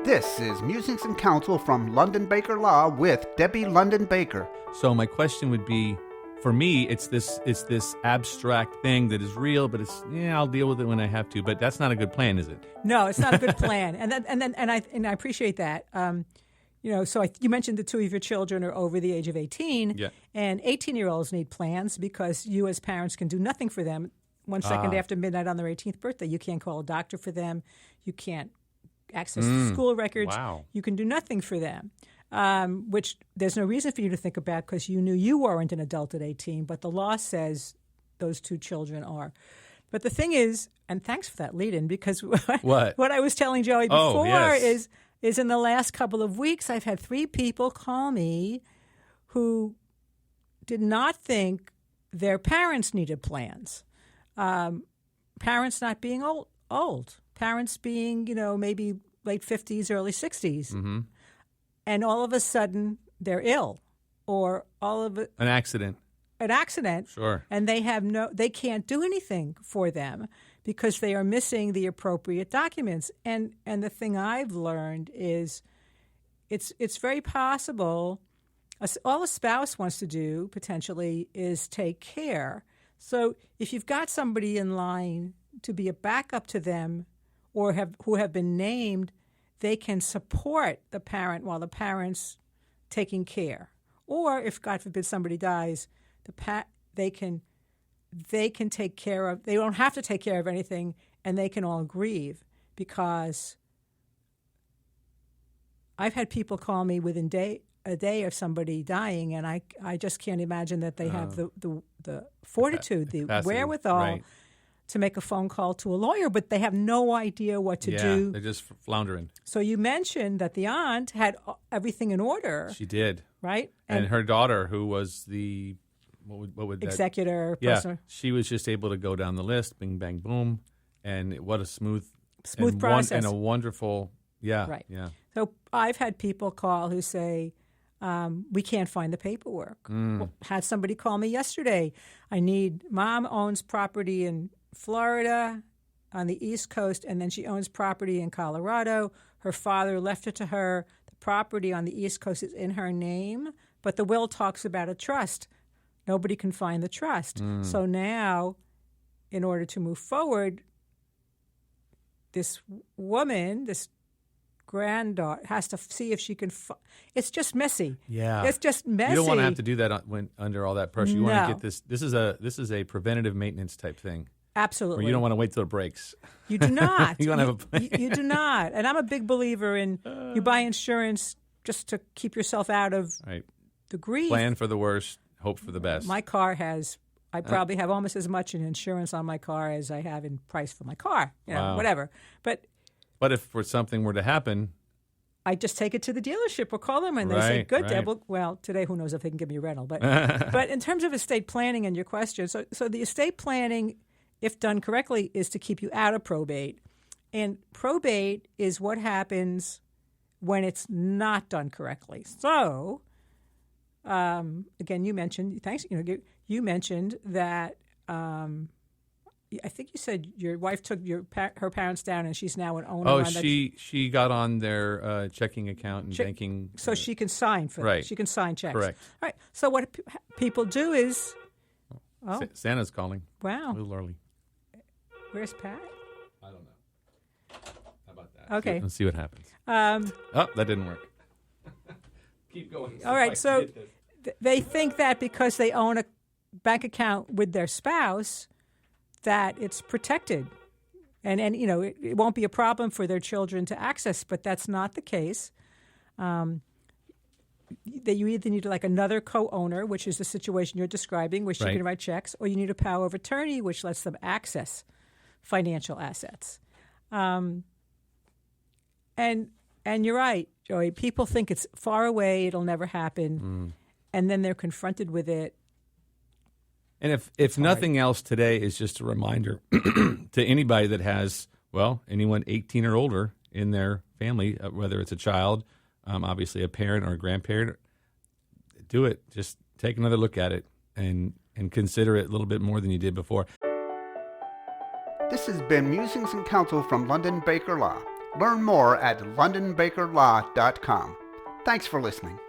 This is Musings and Counsel from London Baker Law with Debbie London Baker. So my question would be, for me, it's this abstract thing that is real, but I'll deal with it when I have to. But that's not a good plan, is it? No, it's not a good plan, and I appreciate that. You mentioned the two of your children are over the age of 18, Yeah. and 18-year-olds need plans because you as parents can do nothing for them. 1 second after midnight on their 18th birthday, you can't call a doctor for them. You can't access school records. Wow. You can do nothing for them, which there's no reason for you to think about because you knew you weren't an adult at 18, but the law says those two children are. But the thing is, and thanks for that lead-in, because what I was telling Joey before is in the last couple of weeks, I've had 3 people call me who did not think their parents needed plans. Parents not being old. Parents being, maybe late 50s, early 60s. Mm-hmm. And all of a sudden, they're ill. Or all of it. An accident. Sure. And they can't do anything for them because they are missing the appropriate documents. And the thing I've learned is it's very possible, all a spouse wants to do potentially is take care. So if you've got somebody in line to be a backup to them or who have been named, they can support the parent while the parent's taking care. Or if, God forbid, somebody dies, they can take care of. They don't have to take care of anything, and they can all grieve because I've had people call me within a day of somebody dying, and I just can't imagine that they have the fortitude, the capacity, wherewithal right, to make a phone call to a lawyer, but they have no idea what to do. They're just floundering. So you mentioned that the aunt had everything in order. She did. Right? And her daughter, who was the what would that, executor, yeah, she was just able to go down the list, bing, bang, boom, and what a smooth process. And a wonderful, right. Yeah. So I've had people call who say, we can't find the paperwork. Well, had somebody call me yesterday. Mom owns property in Florida on the East Coast, and then she owns property in Colorado. Her father left it to her. The property on the East Coast is in her name, but the will talks about a trust. Nobody can find the trust. So now, in order to move forward, this woman, this granddaughter, has to see if she can. It's just messy. Yeah, it's just messy. You don't want to have to do that under all that pressure. You No. want to get this. This is a preventative maintenance type thing. Absolutely. Where you don't want to wait till it breaks. You do not. You want to have a plan. You do not. And I'm a big believer in you buy insurance just to keep yourself out of the grief. Plan for the worst, hope for the best. My car I probably have almost as much in insurance on my car as I have in price for my car. Wow. Whatever. But if something were to happen, I just take it to the dealership or call them and they say, good, Deb. Well, today who knows if they can give me a rental. But but in terms of estate planning and your question, so the estate planning, if done correctly, is to keep you out of probate. And probate is what happens when it's not done correctly. So, again, you mentioned, you mentioned that I think you said your wife took her parents down and she's now an owner. Oh, she got on their checking account and banking. So she can sign for right. She can sign checks. Correct. All right. So what people do is... Oh. Santa's calling. Wow. A little early. Where's Pat? I don't know. How about that? Okay. Let's see what happens. That didn't work. Keep going. All right. So they think that because they own a bank account with their spouse, that it's protected. And it won't be a problem for their children to access, but that's not the case. That you either need like another co-owner, which is the situation you're describing, which you can write checks, or you need a power of attorney, which lets them access financial assets. And you're right, Joey. People think it's far away, it'll never happen, and then they're confronted with it. And if nothing else today is just a reminder to anybody that has, anyone 18 or older in their family, whether it's a child, obviously a parent or a grandparent, do it. Just take another look at it and consider it a little bit more than you did before. This has been Musings and Counsel from London Baker Law. Learn more at londonbakerlaw.com. Thanks for listening.